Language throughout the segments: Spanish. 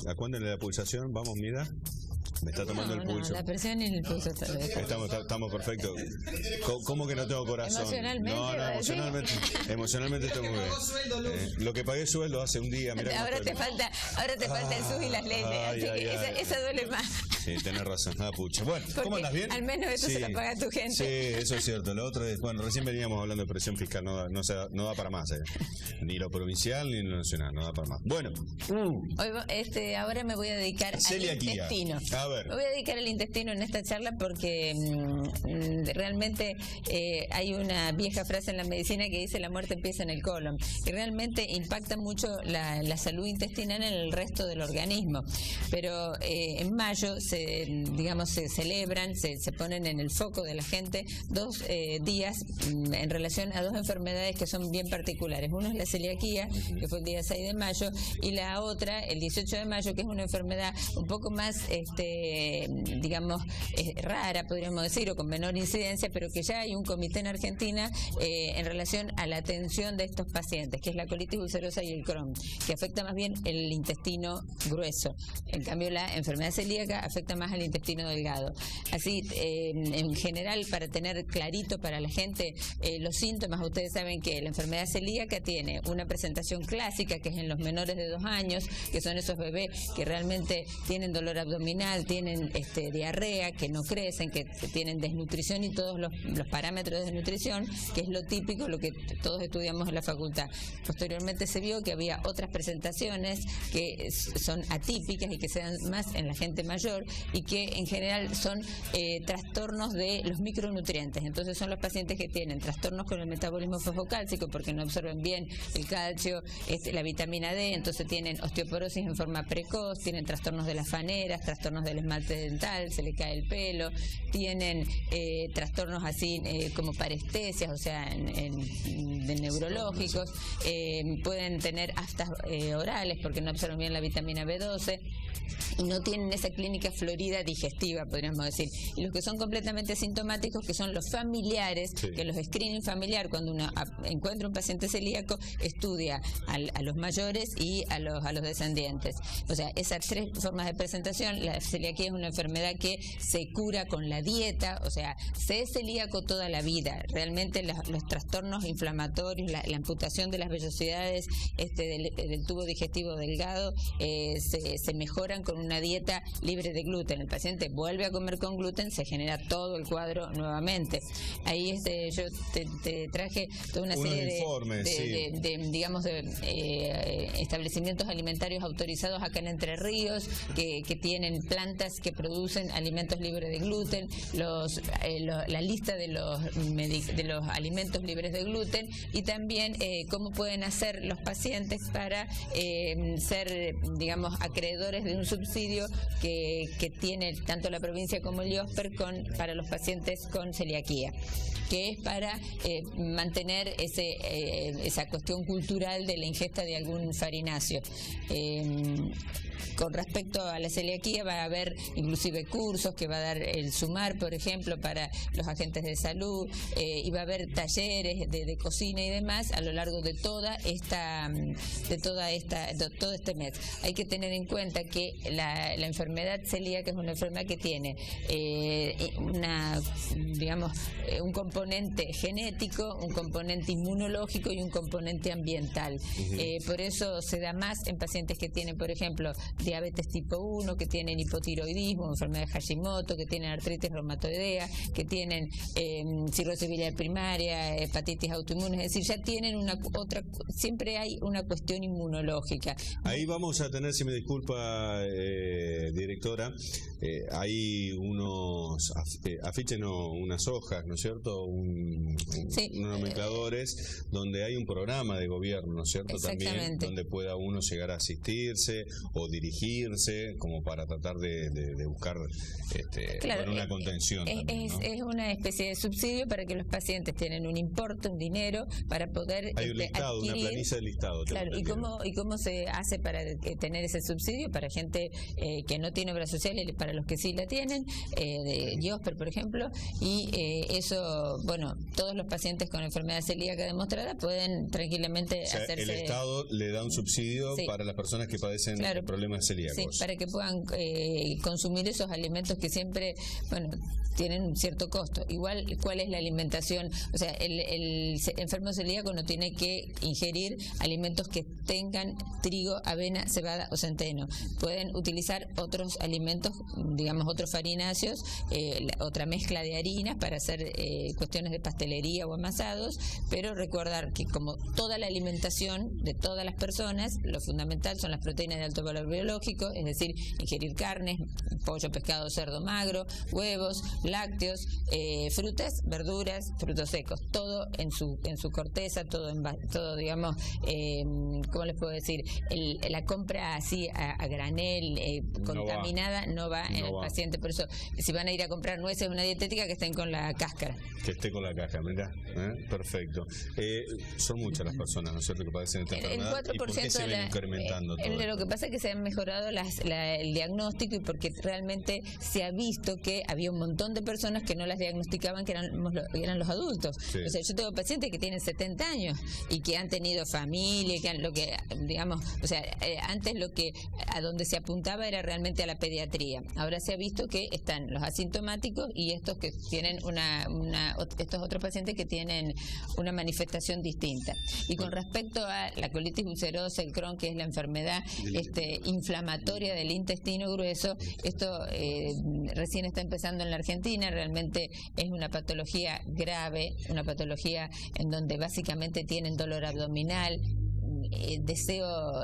Acuérdenle la pulsación, vamos, mira. Me está tomando el pulso. La presión en el pulso. Estamos perfectos. ¿Cómo que no tengo corazón? Emocionalmente. No, emocionalmente estoy muy bien. Lo que pagué sueldo hace un día. Mirá ahora te falta el SUS y las leyes, así que esa duele más. Sí, tenés razón, pucha. Bueno, ¿cómo andas bien? Al menos eso se lo paga tu gente. Sí, eso es cierto. Lo otro es, bueno, recién veníamos hablando de presión fiscal, no da para más. Ni lo provincial ni lo nacional, no da para más. Bueno. Hoy, ahora me voy a dedicar al intestino. A ver. Me voy a dedicar al intestino en esta charla porque realmente hay una vieja frase en la medicina que dice la muerte empieza en el colon. Y realmente impacta mucho la salud intestinal en el resto del organismo. Pero en mayo se celebran, se ponen en el foco de la gente 2 días en relación a 2 enfermedades que son bien particulares. Uno es la celiaquía, que fue el día 6 de mayo, y la otra, el 18 de mayo, que es una enfermedad un poco más, rara, podríamos decir, o con menor incidencia, pero que ya hay un comité en Argentina en relación a la atención de estos pacientes, que es la colitis ulcerosa y el Crohn, que afecta más bien el intestino grueso. En cambio, la enfermedad celíaca afecta más al intestino delgado. Así, en general, para tener clarito para la gente los síntomas, ustedes saben que la enfermedad celíaca tiene una presentación clásica, que es en los menores de 2 años, que son esos bebés que realmente tienen dolor abdominal, tienen diarrea, que no crecen, que tienen desnutrición y todos los parámetros de desnutrición, que es lo típico, lo que todos estudiamos en la facultad. Posteriormente se vio que había otras presentaciones que son atípicas y que se dan más en la gente mayor y que en general son trastornos de los micronutrientes. Entonces son los pacientes que tienen trastornos con el metabolismo fosfocálcico porque no absorben bien el calcio, la vitamina D, entonces tienen osteoporosis en forma precoz, tienen trastornos de las faneras, trastornos del esmalte dental, se le cae el pelo, tienen trastornos así como parestesias, o sea, de neurológicos, pueden tener aftas orales porque no absorben bien la vitamina B12 y no tienen esa clínica florida digestiva, podríamos decir. Y los que son completamente sintomáticos, que son los familiares, que los screening familiar, cuando uno encuentra un paciente celíaco, estudia a los mayores y a los descendientes. O sea, esas 3 formas de presentación. La celiaquía es una enfermedad que se cura con la dieta, o sea, se es celíaco toda la vida. Realmente los trastornos inflamatorios, la amputación de las vellosidades del tubo digestivo delgado se mejoran con una dieta libre de gluten. El paciente vuelve a comer con gluten, se genera todo el cuadro nuevamente. Ahí yo te traje toda una serie de establecimientos alimentarios autorizados acá en Entre Ríos que tienen plantas que producen alimentos libres de gluten, la lista de los alimentos libres de gluten y también cómo pueden hacer los pacientes para ser, acreedores de un subsidio que tiene tanto la provincia como el IOSPER para los pacientes con celiaquía, que es para mantener esa cuestión cultural de la ingesta de algún farináceo. Con respecto a la celiaquía va a haber inclusive cursos que va a dar el SUMAR, por ejemplo, para los agentes de salud, y va a haber talleres de cocina y demás a lo largo de todo este mes. Hay que tener en cuenta que la enfermedad celíaca es una enfermedad que tiene un componente genético, un componente inmunológico y un componente ambiental. Por eso se da más en pacientes que tienen, por ejemplo, diabetes tipo 1, que tienen hipotiroidismo, enfermedad de Hashimoto, que tienen artritis reumatoidea, que tienen cirrosis biliar primaria, hepatitis autoinmune, es decir, ya tienen siempre hay una cuestión inmunológica. Ahí vamos a tener, si me disculpa, directora, hay unos afiches, unas hojas, ¿no es cierto? Unos nomencladores donde hay un programa de gobierno, ¿no es cierto? También donde pueda uno llegar a asistirse o dirigirse como para tratar de buscar una contención. Es una especie de subsidio para que los pacientes tienen un importe, un dinero para poder hay un listado, adquirir, una planilla de listado. Claro, ¿y cómo se hace para tener ese subsidio? Para gente que no tiene obra social y para los que sí la tienen, de IOSPER, por ejemplo, y eso, todos los pacientes con enfermedad celíaca demostrada pueden tranquilamente hacerse... El Estado le da un subsidio para las personas que padecen problemas celíacos. Sí, para que puedan consumir esos alimentos que siempre, bueno, tienen un cierto costo. Igual, ¿cuál es la alimentación? O sea, el enfermo celíaco no tiene que ingerir alimentos que tengan trigo, avena, cebada o centeno. Pueden utilizar otros alimentos, digamos, otros farináceos, otra mezcla de harinas para hacer cuestiones de pastelería o amasados, pero recordar que como toda la alimentación de todas las personas, lo fundamental son las proteínas de alto valor biológico, es decir, ingerir carnes, pollo, pescado, cerdo magro, huevos, lácteos, frutas, verduras, frutos secos, todo en su corteza, todo digamos, ¿cómo les puedo decir? La compra así a granel, contaminada, no va en el paciente. Por eso, si van a ir a comprar nueces de una dietética, que estén con la cáscara. Que esté con la cáscara, mirá, perfecto. Son muchas las personas, ¿no es cierto?, que padecen esta enfermedad. El 4% ¿Y por qué se ven incrementando todo lo que pasa es que se han mejorado el diagnóstico, y porque realmente se ha visto que había un montón de personas que no las diagnosticaban, que eran los adultos. Sí. O sea, yo tengo pacientes que tienen 70 años y que han tenido familia, digamos, o sea, antes a donde se apuntaba era realmente a la pediatría. Ahora se ha visto que están los asintomáticos y estos que tienen estos otros pacientes que tienen una manifestación distinta. Y con respecto a la colitis ulcerosa, el Crohn, que es la enfermedad inflamatoria del intestino grueso, esto recién está empezando en la Argentina. Realmente es una patología grave, una patología en donde básicamente tienen dolor abdominal, deseo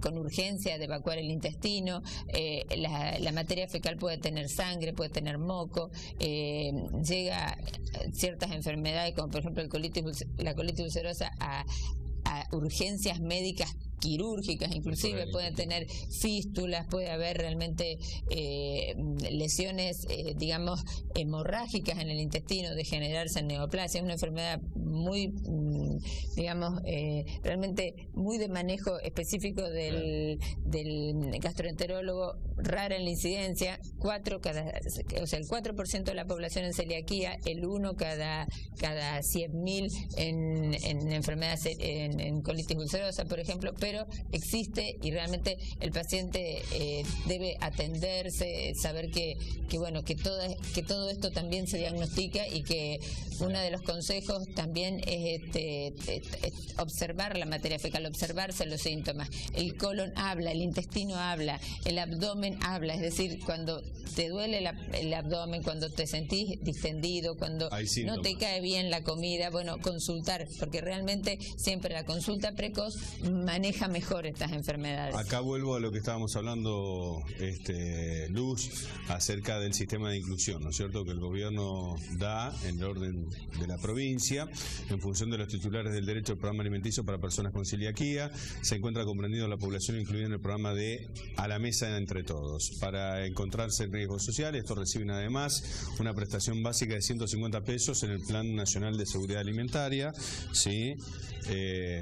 con urgencia de evacuar el intestino, la materia fecal puede tener sangre, puede tener moco, llega a ciertas enfermedades como por ejemplo la colitis ulcerosa a urgencias médicas quirúrgicas, inclusive pueden tener fístulas, puede haber realmente lesiones, digamos, hemorrágicas en el intestino, degenerarse en neoplasia. Es una enfermedad muy, digamos, realmente muy de manejo específico del gastroenterólogo, rara en la incidencia, el 4% de la población en celiaquía, el 1 cada 100.000 en enfermedades, en colitis ulcerosa, por ejemplo, pero existe y realmente el paciente debe atenderse, saber que todo esto también se diagnostica, y que uno de los consejos también es observar la materia fecal, observarse los síntomas. El colon habla, el intestino habla, el abdomen habla, es decir, cuando te duele el abdomen, cuando te sentís distendido, cuando no te cae bien la comida, bueno, consultar, porque realmente siempre la consulta precoz maneja mejor estas enfermedades. Acá vuelvo a lo que estábamos hablando, Luz, acerca del sistema de inclusión, ¿no es cierto?, que el gobierno da en el orden de la provincia, en función de los titulares del derecho al programa alimenticio para personas con celiaquía. Se encuentra comprendido la población incluida en el programa de A la Mesa Entre Todos. Para encontrarse en riesgo social, estos reciben además una prestación básica de 150 pesos en el Plan Nacional de Seguridad Alimentaria, ¿sí?,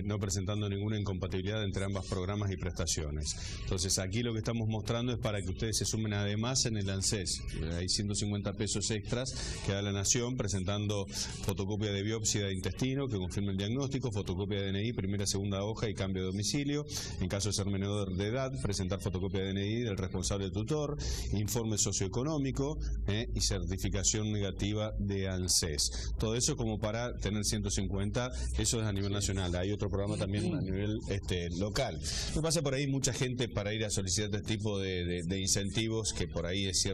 no presentando ninguna incompatibilidad entre ambas programas y prestaciones. Entonces, aquí lo que estamos mostrando es para que ustedes se sumen además en el ANSES. Hay 150 pesos extras que da la Nación, presentando fotocopia de biopsia de intestino que confirme el diagnóstico, fotocopia de DNI, primera, segunda hoja y cambio de domicilio. En caso de ser menor de edad, presentar fotocopia de DNI del responsable tutor, informe socioeconómico y certificación negativa de ANSES. Todo eso como para tener 150, eso es a nivel nacional. Hay otro programa también a nivel local. Me pasa por ahí mucha gente para ir a solicitar este tipo de incentivos, que por ahí es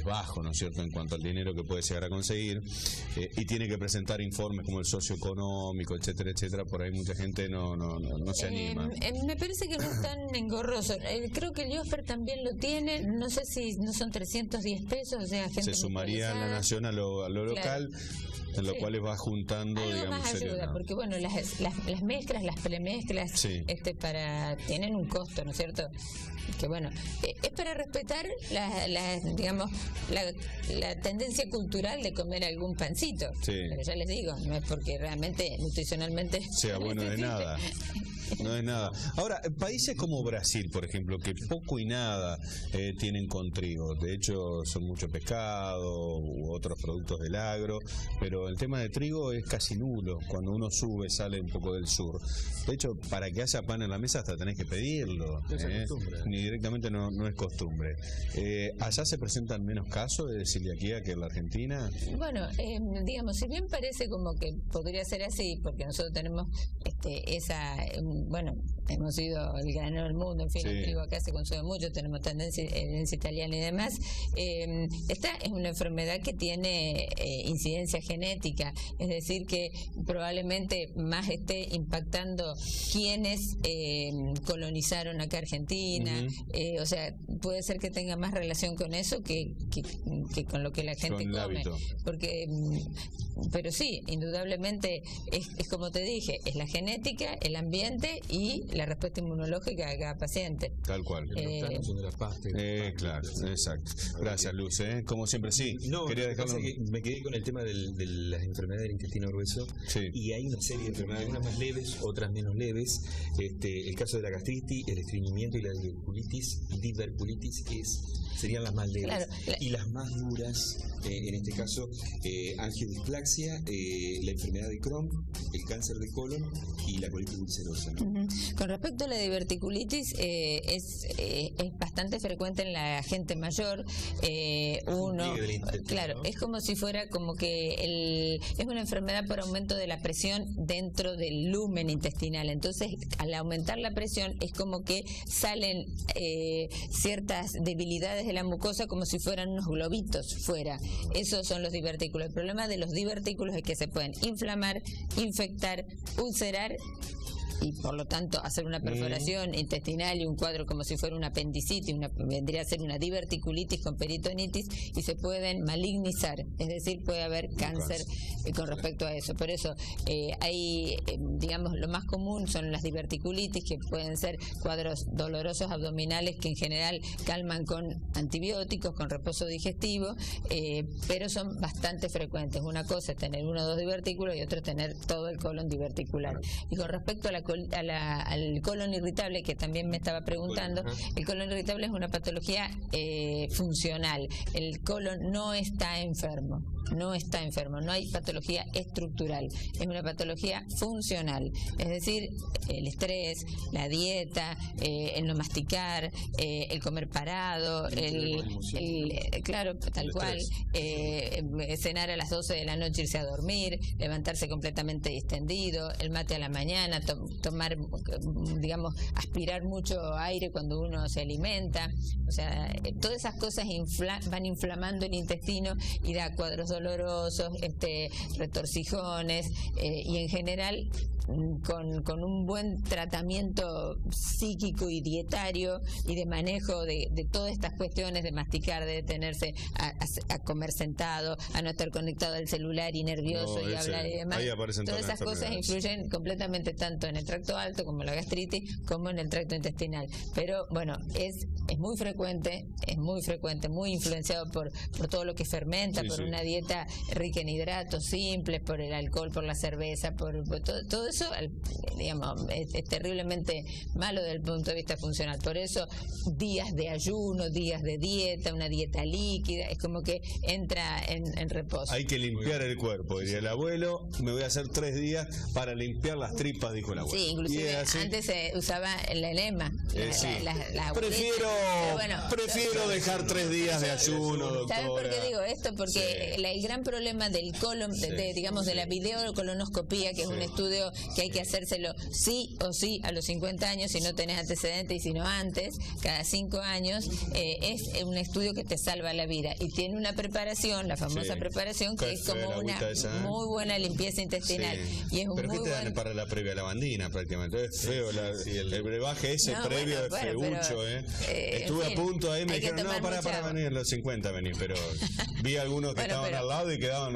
bajo, ¿no es cierto?, en cuanto al dinero que puede llegar a conseguir, y tiene que presentar informes como el socioeconómico, etcétera, etcétera. Por ahí mucha gente no se anima. Me parece que no es tan engorroso. Creo que el IOSPER también lo tiene, no sé si no son 310 pesos, o sea, gente se sumaría la Nación a lo local. En lo cual va juntando, digamos, más ayuda, porque bueno, las mezclas, las premezclas, tienen un costo, ¿no es cierto? Que bueno, es para respetar digamos, la tendencia cultural de comer algún pancito. Sí. Pero ya les digo, no es porque realmente nutricionalmente sea bueno de nada. No es nada. Ahora, países como Brasil, por ejemplo, que poco y nada tienen con trigo. De hecho, son mucho pescado u otros productos del agro, pero el tema de trigo es casi nulo. Cuando uno sale un poco del sur. De hecho, para que haya pan en la mesa hasta tenés que pedirlo. Ni directamente no es costumbre. ¿Allá se presentan menos casos de celiaquía que en la Argentina? Bueno, digamos, si bien parece como que podría ser así, porque nosotros tenemos bueno, hemos sido el ganador del mundo, en fin, el trigo acá se consume mucho, tenemos herencia italiana y demás. Esta es una enfermedad que tiene incidencia genética, es decir, que probablemente más esté impactando quienes colonizaron acá Argentina, o sea, puede ser que tenga más relación con eso que con lo que la gente come, porque pero sí, indudablemente es como te dije, es la genética, el ambiente y la respuesta inmunológica de cada paciente. Tal cual. Claro, exacto. Gracias, Luz. Como siempre, sí. No, quería dejarlo. Me quedé con el tema de las enfermedades del intestino grueso. Y hay una serie de enfermedades, unas más leves, otras menos leves. El caso de la gastritis, el estreñimiento y la diverculitis serían las más leves. Claro, y las más duras, en este caso, angiodisplasia, la enfermedad de Crohn, el cáncer de colon y la colitis ulcerosa, ¿no? Con respecto a la diverticulitis, es bastante frecuente en la gente mayor. Claro, ¿no? Es como si fuera como que es una enfermedad por aumento de la presión dentro del lumen intestinal. Entonces, al aumentar la presión, es como que salen ciertas debilidades de la mucosa como si fueran unos globitos fuera. Esos son los divertículos. El problema de los divertículos es que se pueden inflamar, infectar, ulcerar y por lo tanto hacer una perforación intestinal y un cuadro como si fuera una apendicitis, vendría a ser una diverticulitis con peritonitis, y se pueden malignizar, es decir, puede haber cáncer con respecto a eso. Por eso hay, digamos, lo más común son las diverticulitis, que pueden ser cuadros dolorosos abdominales que en general calman con antibióticos, con reposo digestivo, pero son bastante frecuentes. Una cosa es tener 1 o 2 divertículos y otra es tener todo el colon diverticular. Y con respecto a al colon irritable, que también me estaba preguntando, el colon irritable es una patología funcional. El colon no está enfermo, no hay patología estructural, es una patología funcional, es decir, el estrés, la dieta, el no masticar, el comer parado, claro, tal cual, cenar a las 12 de la noche, irse a dormir, levantarse completamente distendido, el mate a la mañana, tomar, digamos, aspirar mucho aire cuando uno se alimenta, o sea, todas esas cosas van inflamando el intestino y da cuadros dolorosos, retorcijones, y en general con un buen tratamiento psíquico y dietario y de manejo de todas estas cuestiones, de masticar, de detenerse a comer sentado, a no estar conectado al celular y nervioso y hablar y demás, todas esas cosas influyen completamente tanto en el tracto alto como la gastritis como en el tracto intestinal. Pero bueno, es muy frecuente, muy influenciado por todo lo que fermenta, por una dieta rica en hidratos simples, por el alcohol, por la cerveza, por todo eso, digamos, es terriblemente malo desde el punto de vista funcional. Por eso días de ayuno, días de dieta, una dieta líquida, es como que entra en reposo. Hay que limpiar el cuerpo, diría el abuelo. Me voy a hacer 3 días para limpiar las tripas, dijo el abuelo. Sí, inclusive antes se usaba el enema. Prefiero dejar 3 días de ayuno, doctora. ¿Sabes por qué digo esto? Porque el gran problema del colon, digamos, de la videocolonoscopía, que es un estudio que hay que hacérselo sí o sí a los 50 años, si no tenés antecedentes y si no antes, cada 5 años, es un estudio que te salva la vida. Y tiene una preparación, la famosa preparación, que es como una muy buena limpieza intestinal. Y es ¿Pero qué te dan para la previa lavandina prácticamente? Es feo el brebaje ese previo, es feucho, Estuve a punto ahí, me dijeron, no, para venir, los 50 venís, pero vi algunos que estaban al lado y quedaban,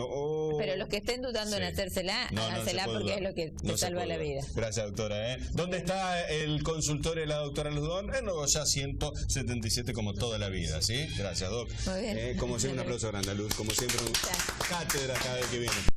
Pero los que estén dudando en hacérsela, hágansela porque es lo que te salva la vida. Gracias, doctora. ¿Dónde está el consultorio de la doctora Luzón? En Nogoyá 177, como toda la vida, ¿sí? Gracias, doc. Muy bien. Como siempre, un aplauso grande a Luz, como siempre, cátedra cada vez que viene.